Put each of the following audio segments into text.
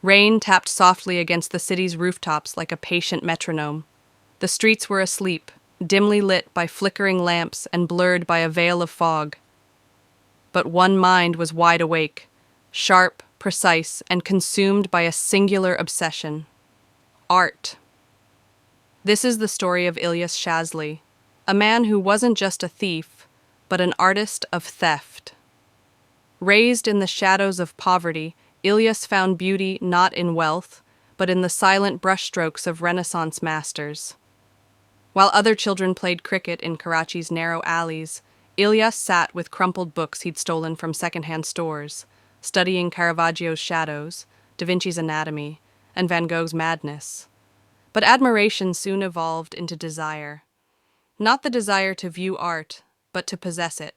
Rain tapped softly against the city's rooftops like a patient metronome. The streets were asleep, dimly lit by flickering lamps and blurred by a veil of fog. But one mind was wide awake, sharp, precise, and consumed by a singular obsession: art. This is the story of Ilyas Shazly, a man who wasn't just a thief, but an artist of theft. Raised in the shadows of poverty, Ilyas found beauty not in wealth, but in the silent brushstrokes of Renaissance masters. While other children played cricket in Karachi's narrow alleys, Ilyas sat with crumpled books he'd stolen from secondhand stores, studying Caravaggio's Shadows, Da Vinci's Anatomy, and Van Gogh's Madness. But admiration soon evolved into desire. Not the desire to view art, but to possess it.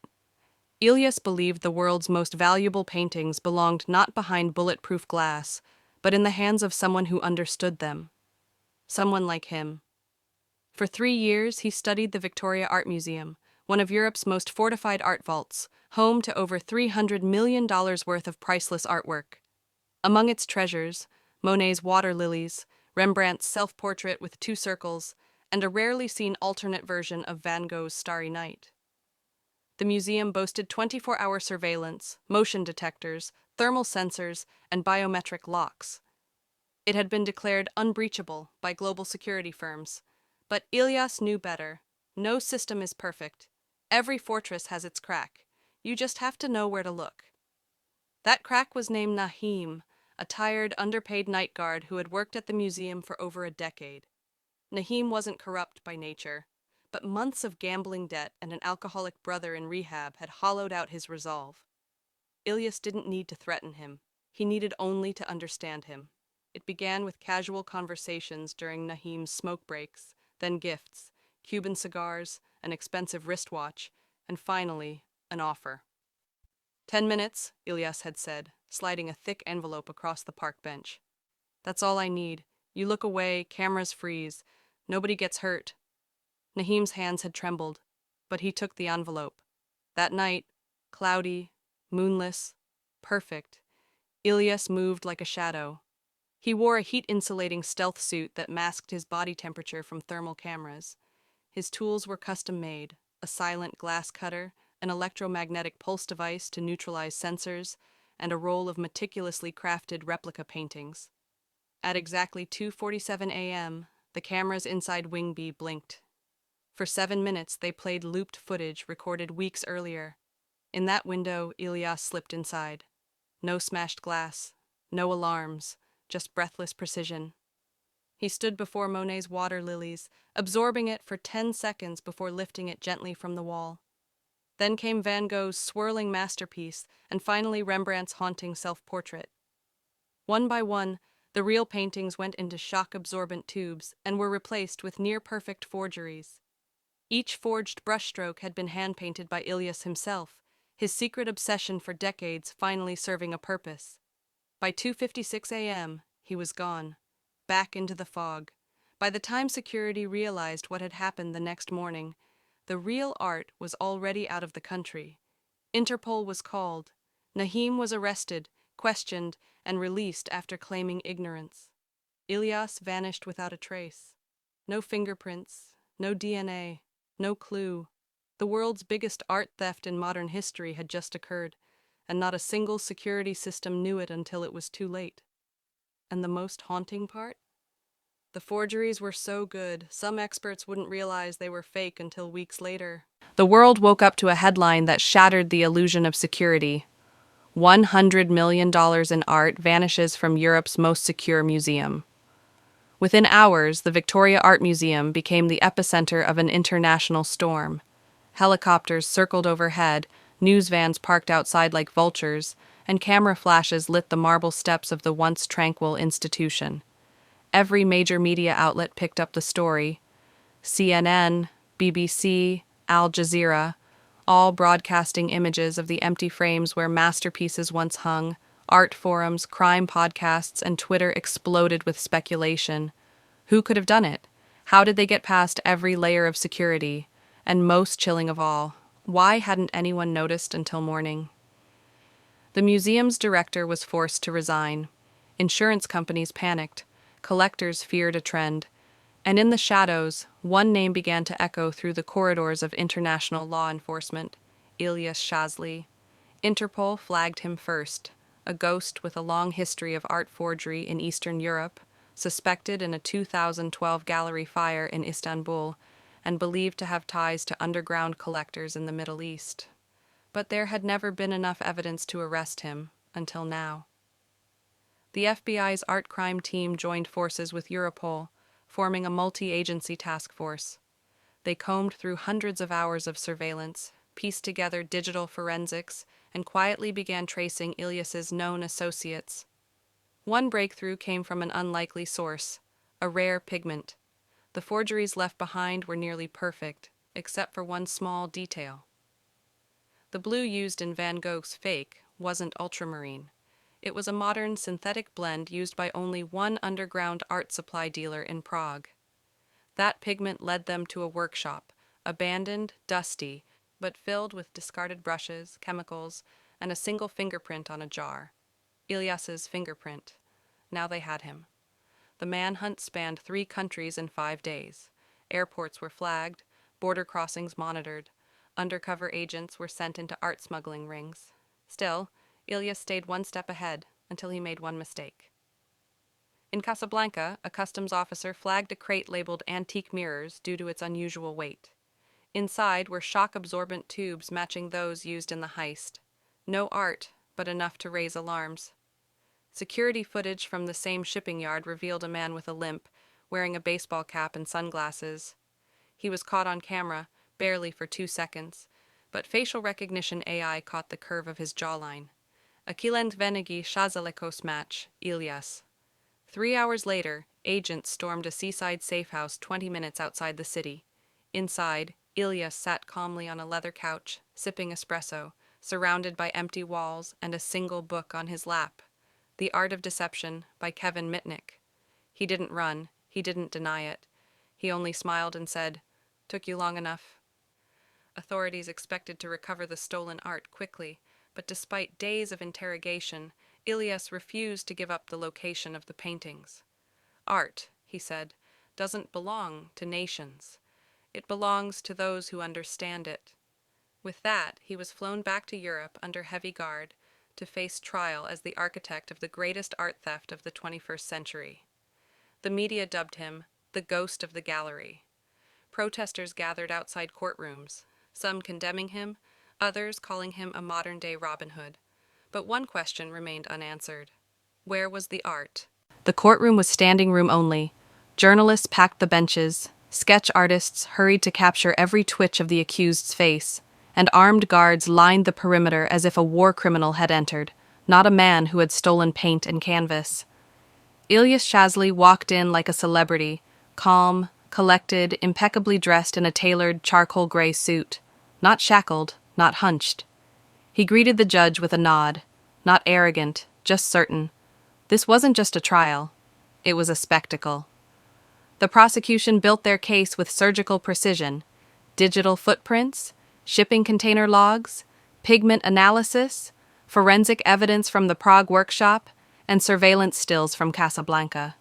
Ilyas believed the world's most valuable paintings belonged not behind bulletproof glass, but in the hands of someone who understood them. Someone like him. For 3 years, he studied the Victoria Art Museum, one of Europe's most fortified art vaults, home to over $300 million worth of priceless artwork. Among its treasures, Monet's Water Lilies, Rembrandt's self-portrait with 2 circles, and a rarely seen alternate version of Van Gogh's Starry Night. The museum boasted 24-hour surveillance, motion detectors, thermal sensors, and biometric locks. It had been declared unbreachable by global security firms, but Ilyas knew better. No system is perfect. Every fortress has its crack. You just have to know where to look. That crack was named Nahim, a tired, underpaid night guard who had worked at the museum for over a decade. Nahim wasn't corrupt by nature, but months of gambling debt and an alcoholic brother in rehab had hollowed out his resolve. Ilyas didn't need to threaten him. He needed only to understand him. It began with casual conversations during Nahim's smoke breaks, then gifts, Cuban cigars, an expensive wristwatch, and finally, an offer. 10 minutes, Ilyas had said, sliding a thick envelope across the park bench. That's all I need. You look away, cameras freeze. Nobody gets hurt. Nahim's hands had trembled, but he took the envelope. That night, cloudy, moonless, perfect, Ilyas moved like a shadow. He wore a heat-insulating stealth suit that masked his body temperature from thermal cameras. His tools were custom-made: a silent glass cutter, an electromagnetic pulse device to neutralize sensors, and a roll of meticulously crafted replica paintings. At exactly 2:47 a.m., the cameras inside Wingby blinked. For 7 minutes, they played looped footage recorded weeks earlier. In that window, Ilyas slipped inside. No smashed glass, no alarms, just breathless precision. He stood before Monet's Water Lilies, absorbing it for 10 seconds before lifting it gently from the wall. Then came Van Gogh's swirling masterpiece, and finally Rembrandt's haunting self-portrait. One by one, the real paintings went into shock-absorbent tubes and were replaced with near-perfect forgeries. Each forged brushstroke had been hand-painted by Ilyas himself, his secret obsession for decades finally serving a purpose. By 2:56 a.m., he was gone, back into the fog. By the time security realized what had happened the next morning, the real art was already out of the country. Interpol was called. Nahim was arrested, questioned, and released after claiming ignorance. Ilyas vanished without a trace. No fingerprints, no DNA, no clue. The world's biggest art theft in modern history had just occurred, and not a single security system knew it until it was too late. And the most haunting part? The forgeries were so good, some experts wouldn't realize they were fake until weeks later. The world woke up to a headline that shattered the illusion of security. $100 million in art vanishes from Europe's most secure museum. Within hours, the Victoria Art Museum became the epicenter of an international storm. Helicopters circled overhead, news vans parked outside like vultures, and camera flashes lit the marble steps of the once tranquil institution. Every major media outlet picked up the story. CNN, BBC, Al Jazeera, all broadcasting images of the empty frames where masterpieces once hung. Art forums, crime podcasts, and Twitter exploded with speculation. Who could have done it? How did they get past every layer of security? And most chilling of all, why hadn't anyone noticed until morning? The museum's director was forced to resign. Insurance companies panicked. Collectors feared a trend. And in the shadows, one name began to echo through the corridors of international law enforcement: Ilyas Shazli. Interpol flagged him first, a ghost with a long history of art forgery in Eastern Europe, suspected in a 2012 gallery fire in Istanbul, and believed to have ties to underground collectors in the Middle East. But there had never been enough evidence to arrest him, until now. The FBI's art crime team joined forces with Europol, forming a multi-agency task force. They combed through hundreds of hours of surveillance, pieced together digital forensics, and quietly began tracing Ilyas's known associates. One breakthrough came from an unlikely source: a rare pigment. The forgeries left behind were nearly perfect, except for one small detail. The blue used in Van Gogh's fake wasn't ultramarine. It was a modern synthetic blend used by only one underground art supply dealer in Prague. That pigment led them to a workshop, abandoned, dusty, but filled with discarded brushes, chemicals, and a single fingerprint on a jar. Ilyas's fingerprint. Now they had him. The manhunt spanned 3 countries in 5 days. Airports were flagged, border crossings monitored, undercover agents were sent into art smuggling rings. Still, Ilyas stayed one step ahead until he made one mistake. In Casablanca, a customs officer flagged a crate labeled antique mirrors due to its unusual weight. Inside were shock-absorbent tubes matching those used in the heist. No art, but enough to raise alarms. Security footage from the same shipping yard revealed a man with a limp, wearing a baseball cap and sunglasses. He was caught on camera, barely for 2 seconds, but facial recognition AI caught the curve of his jawline. A Kilend Venegi Shazalekos match, Ilyas. 3 hours later, agents stormed a seaside safehouse 20 minutes outside the city. Inside, Ilyas sat calmly on a leather couch, sipping espresso, surrounded by empty walls and a single book on his lap. The Art of Deception by Kevin Mitnick. He didn't run, he didn't deny it. He only smiled and said, "Took you long enough." Authorities expected to recover the stolen art quickly, but despite days of interrogation, Ilyas refused to give up the location of the paintings. "Art," he said, "doesn't belong to nations. It belongs to those who understand it." With that, he was flown back to Europe under heavy guard to face trial as the architect of the greatest art theft of the 21st century. The media dubbed him the Ghost of the Gallery. Protesters gathered outside courtrooms, some condemning him, others calling him a modern-day Robin Hood. But one question remained unanswered. Where was the art? The courtroom was standing room only. Journalists packed the benches, sketch artists hurried to capture every twitch of the accused's face, and armed guards lined the perimeter as if a war criminal had entered, not a man who had stolen paint and canvas. Ilyas Shazli walked in like a celebrity, calm, collected, impeccably dressed in a tailored charcoal gray suit, not shackled, not hunched. He greeted the judge with a nod, not arrogant, just certain. This wasn't just a trial, it was a spectacle. The prosecution built their case with surgical precision: digital footprints, shipping container logs, pigment analysis, forensic evidence from the Prague workshop, and surveillance stills from Casablanca.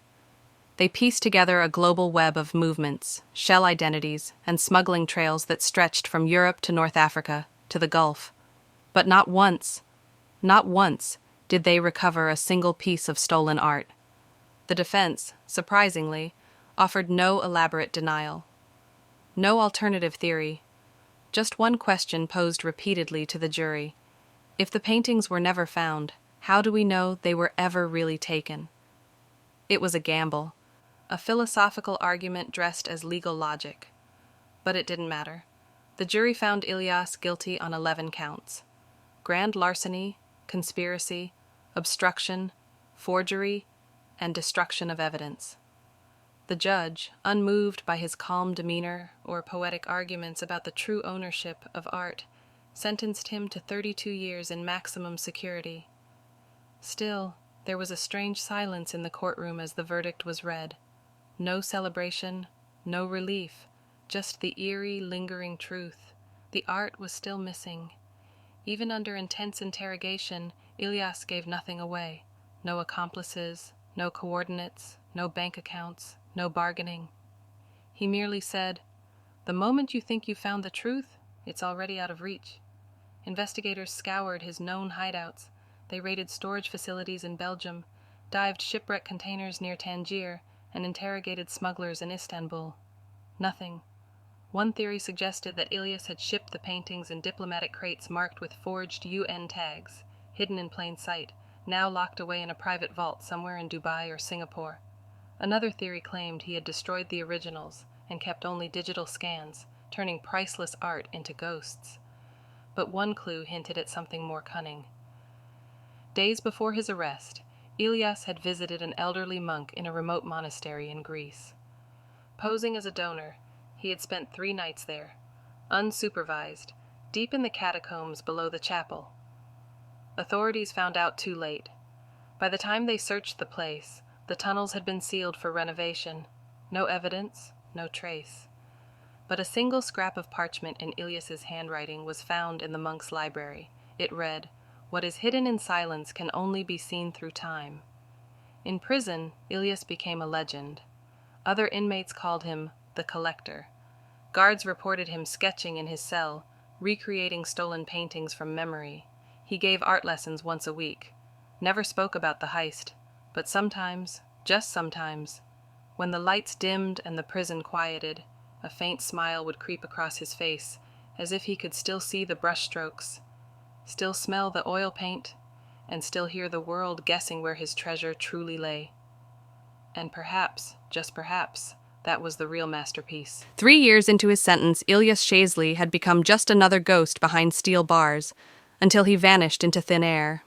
They pieced together a global web of movements, shell identities, and smuggling trails that stretched from Europe to North Africa to the Gulf. But not once did they recover a single piece of stolen art. The defense, surprisingly, offered no elaborate denial. No alternative theory. Just one question posed repeatedly to the jury. If the paintings were never found, how do we know they were ever really taken? It was a gamble, a philosophical argument dressed as legal logic. But it didn't matter. The jury found Ilyas guilty on 11 counts: grand larceny, conspiracy, obstruction, forgery, and destruction of evidence. The judge, unmoved by his calm demeanor or poetic arguments about the true ownership of art, sentenced him to 32 years in maximum security. Still, there was a strange silence in the courtroom as the verdict was read. No celebration, no relief, just the eerie, lingering truth. The art was still missing. Even under intense interrogation, Ilyas gave nothing away. No accomplices, no coordinates, no bank accounts, no bargaining. He merely said, "The moment you think you found the truth, it's already out of reach." Investigators scoured his known hideouts. They raided storage facilities in Belgium, dived shipwreck containers near Tangier, and interrogated smugglers in Istanbul. Nothing. One theory suggested that Ilyas had shipped the paintings in diplomatic crates marked with forged UN tags, hidden in plain sight, now locked away in a private vault somewhere in Dubai or Singapore. Another theory claimed he had destroyed the originals and kept only digital scans, turning priceless art into ghosts. But one clue hinted at something more cunning. Days before his arrest, Ilyas had visited an elderly monk in a remote monastery in Greece. Posing as a donor, he had spent 3 nights there, unsupervised, deep in the catacombs below the chapel. Authorities found out too late. By the time they searched the place, the tunnels had been sealed for renovation. No evidence, no trace. But a single scrap of parchment in Ilyas's handwriting was found in the monk's library. It read, "What is hidden in silence can only be seen through time." In prison, Ilyas became a legend. Other inmates called him the Collector. Guards reported him sketching in his cell, recreating stolen paintings from memory. He gave art lessons once a week. Never spoke about the heist, but sometimes, just sometimes, when the lights dimmed and the prison quieted, a faint smile would creep across his face, as if he could still see the brushstrokes, still smell the oil paint, and still hear the world guessing where his treasure truly lay. And perhaps, just perhaps, that was the real masterpiece. 3 years into his sentence, Ilyas Shaisley had become just another ghost behind steel bars, until he vanished into thin air.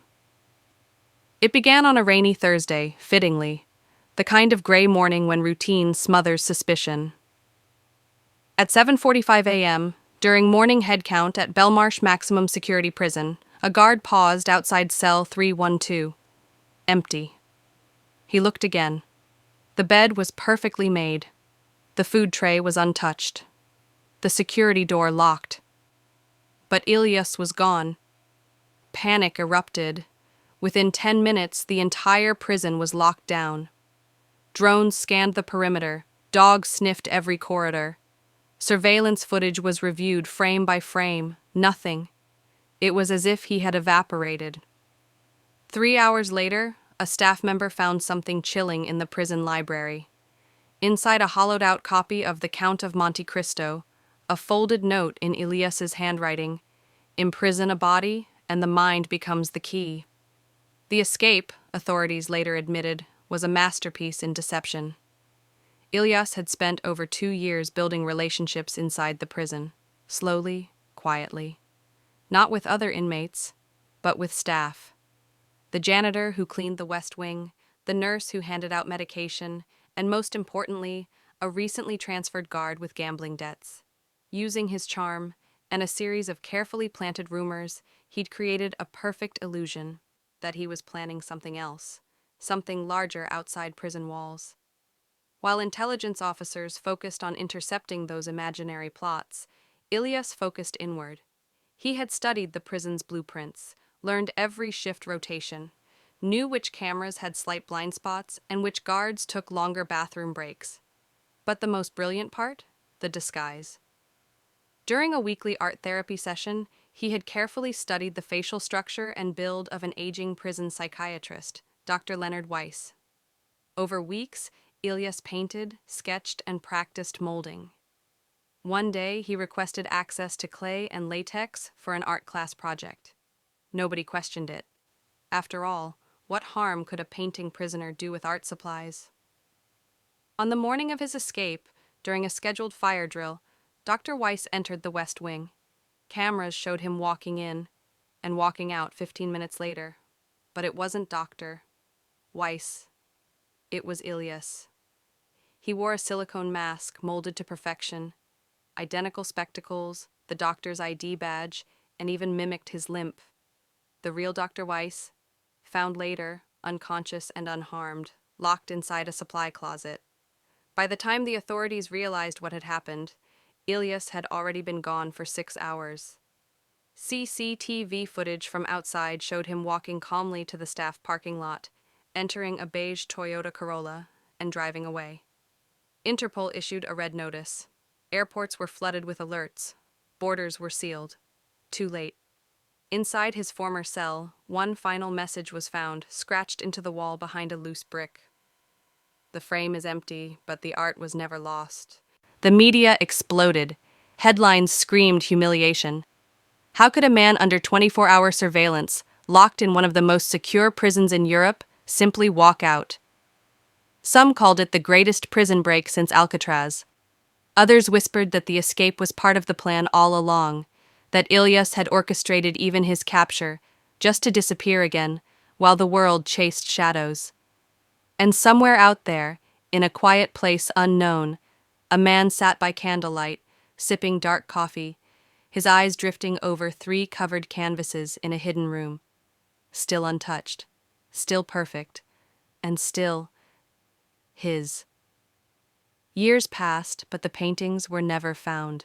It began on a rainy Thursday, fittingly, the kind of gray morning when routine smothers suspicion. At 7:45 a.m., during morning head count at Belmarsh Maximum Security Prison, a guard paused outside cell 312. Empty. He looked again. The bed was perfectly made. The food tray was untouched. The security door locked. But Ilyas was gone. Panic erupted. Within 10 minutes, the entire prison was locked down. Drones scanned the perimeter. Dogs sniffed every corridor. Surveillance footage was reviewed frame by frame. Nothing. It was as if he had evaporated. 3 hours later, a staff member found something chilling in the prison library. Inside a hollowed-out copy of The Count of Monte Cristo, a folded note in Ilyas's handwriting, "Imprison a body, and the mind becomes the key." The escape, authorities later admitted, was a masterpiece in deception. Ilyas had spent over 2 years building relationships inside the prison, slowly, quietly. Not with other inmates, but with staff. The janitor who cleaned the West Wing, the nurse who handed out medication, and most importantly, a recently transferred guard with gambling debts. Using his charm and a series of carefully planted rumors, he'd created a perfect illusion that he was planning something else, something larger outside prison walls. While intelligence officers focused on intercepting those imaginary plots, Ilyas focused inward. He had studied the prison's blueprints, learned every shift rotation, knew which cameras had slight blind spots and which guards took longer bathroom breaks. But the most brilliant part? The disguise. During a weekly art therapy session, he had carefully studied the facial structure and build of an aging prison psychiatrist, Dr. Leonard Weiss. Over weeks, Ilyas painted, sketched, and practiced molding. One day, he requested access to clay and latex for an art class project. Nobody questioned it. After all, what harm could a painting prisoner do with art supplies? On the morning of his escape, during a scheduled fire drill, Dr. Weiss entered the West Wing. Cameras showed him walking in and walking out 15 minutes later. But it wasn't Dr. Weiss. It was Ilyas. He wore a silicone mask molded to perfection, identical spectacles, the doctor's ID badge, and even mimicked his limp. The real Dr. Weiss, found later, unconscious and unharmed, locked inside a supply closet. By the time the authorities realized what had happened, Ilyas had already been gone for 6 hours. CCTV footage from outside showed him walking calmly to the staff parking lot, entering a beige Toyota Corolla and driving away. Interpol issued a red notice. Airports were flooded with alerts. Borders were sealed. Too late. Inside his former cell, one final message was found, scratched into the wall behind a loose brick. The frame is empty, but the art was never lost. The media exploded. Headlines screamed humiliation. How could a man under 24-hour surveillance, locked in one of the most secure prisons in Europe, simply walk out? Some called it the greatest prison break since Alcatraz. Others whispered that the escape was part of the plan all along, that Ilyas had orchestrated even his capture, just to disappear again, while the world chased shadows. And somewhere out there, in a quiet place unknown, a man sat by candlelight, sipping dark coffee, his eyes drifting over 3 covered canvases in a hidden room. Still untouched, still perfect, and still his. Years passed, but the paintings were never found.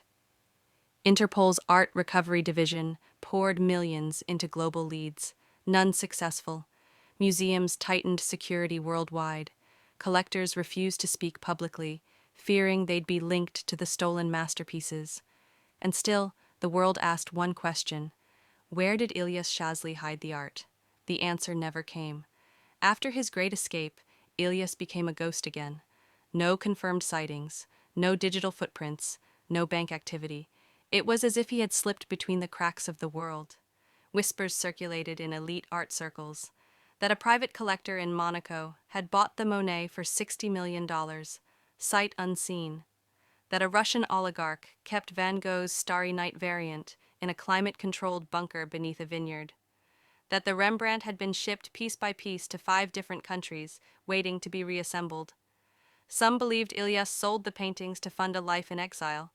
Interpol's Art Recovery Division poured millions into global leads, none successful. Museums tightened security worldwide. Collectors refused to speak publicly, fearing they'd be linked to the stolen masterpieces. And still, the world asked one question: where did Ilyas Shazli hide the art? The answer never came. After his great escape, Ilyas became a ghost again. No confirmed sightings, no digital footprints, no bank activity. It was as if he had slipped between the cracks of the world. Whispers circulated in elite art circles that a private collector in Monaco had bought the Monet for $60 million, sight unseen. That a Russian oligarch kept Van Gogh's Starry Night variant in a climate-controlled bunker beneath a vineyard. That the Rembrandt had been shipped piece by piece to 5 different countries, waiting to be reassembled. Some believed Ilyas sold the paintings to fund a life in exile.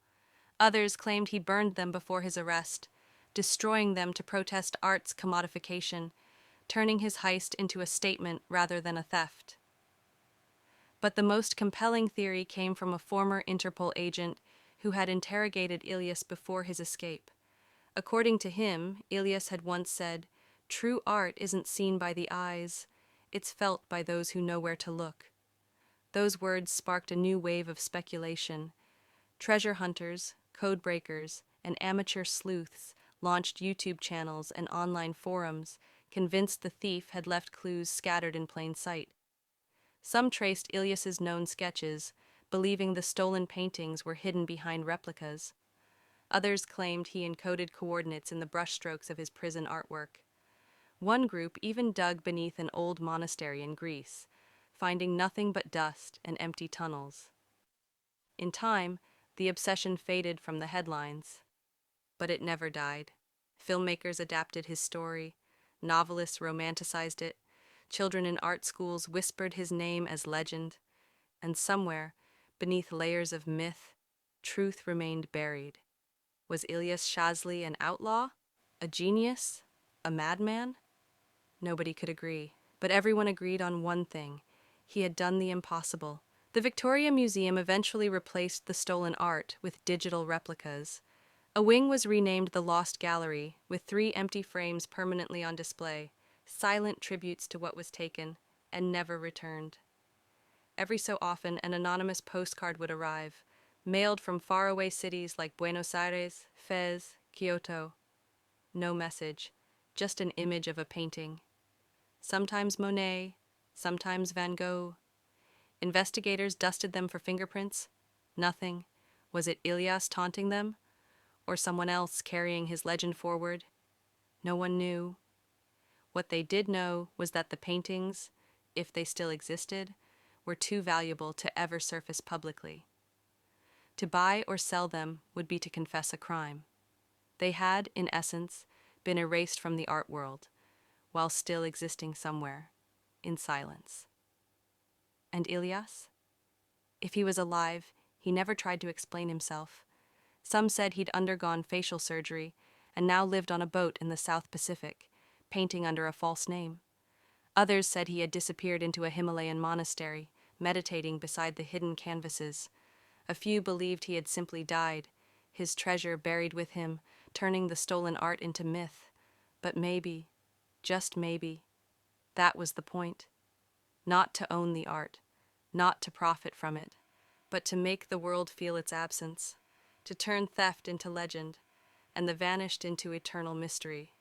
Others claimed he burned them before his arrest, destroying them to protest art's commodification, turning his heist into a statement rather than a theft. But the most compelling theory came from a former Interpol agent who had interrogated Ilyas before his escape. According to him, Ilyas had once said, "True art isn't seen by the eyes, it's felt by those who know where to look." Those words sparked a new wave of speculation. Treasure hunters, code breakers, and amateur sleuths launched YouTube channels and online forums, convinced the thief had left clues scattered in plain sight. Some traced Ilyas's known sketches, believing the stolen paintings were hidden behind replicas. Others claimed he encoded coordinates in the brushstrokes of his prison artwork. One group even dug beneath an old monastery in Greece, finding nothing but dust and empty tunnels. In time, the obsession faded from the headlines. But it never died. Filmmakers adapted his story, novelists romanticized it, children in art schools whispered his name as legend, and somewhere, beneath layers of myth, truth remained buried. Was Ilyas Shazli an outlaw? A genius? A madman? Nobody could agree, but everyone agreed on one thing: he had done the impossible. The Victoria Museum eventually replaced the stolen art with digital replicas. A wing was renamed the Lost Gallery, with 3 empty frames permanently on display, silent tributes to what was taken and never returned. Every so often, an anonymous postcard would arrive, mailed from faraway cities like Buenos Aires, Fez, Kyoto. No message, just an image of a painting. Sometimes Monet, sometimes Van Gogh. Investigators dusted them for fingerprints. Nothing. Was it Ilyas taunting them? Or someone else carrying his legend forward? No one knew. What they did know was that the paintings, if they still existed, were too valuable to ever surface publicly. To buy or sell them would be to confess a crime. They had, in essence, been erased from the art world, while still existing somewhere, in silence. And Ilyas? If he was alive, he never tried to explain himself. Some said he'd undergone facial surgery and now lived on a boat in the South Pacific, painting under a false name. Others said he had disappeared into a Himalayan monastery, meditating beside the hidden canvases. A few believed he had simply died, his treasure buried with him, turning the stolen art into myth. But maybe, just maybe, that was the point. not to own the art, not to profit from it, but to make the world feel its absence, to turn theft into legend, and the vanished into eternal mystery.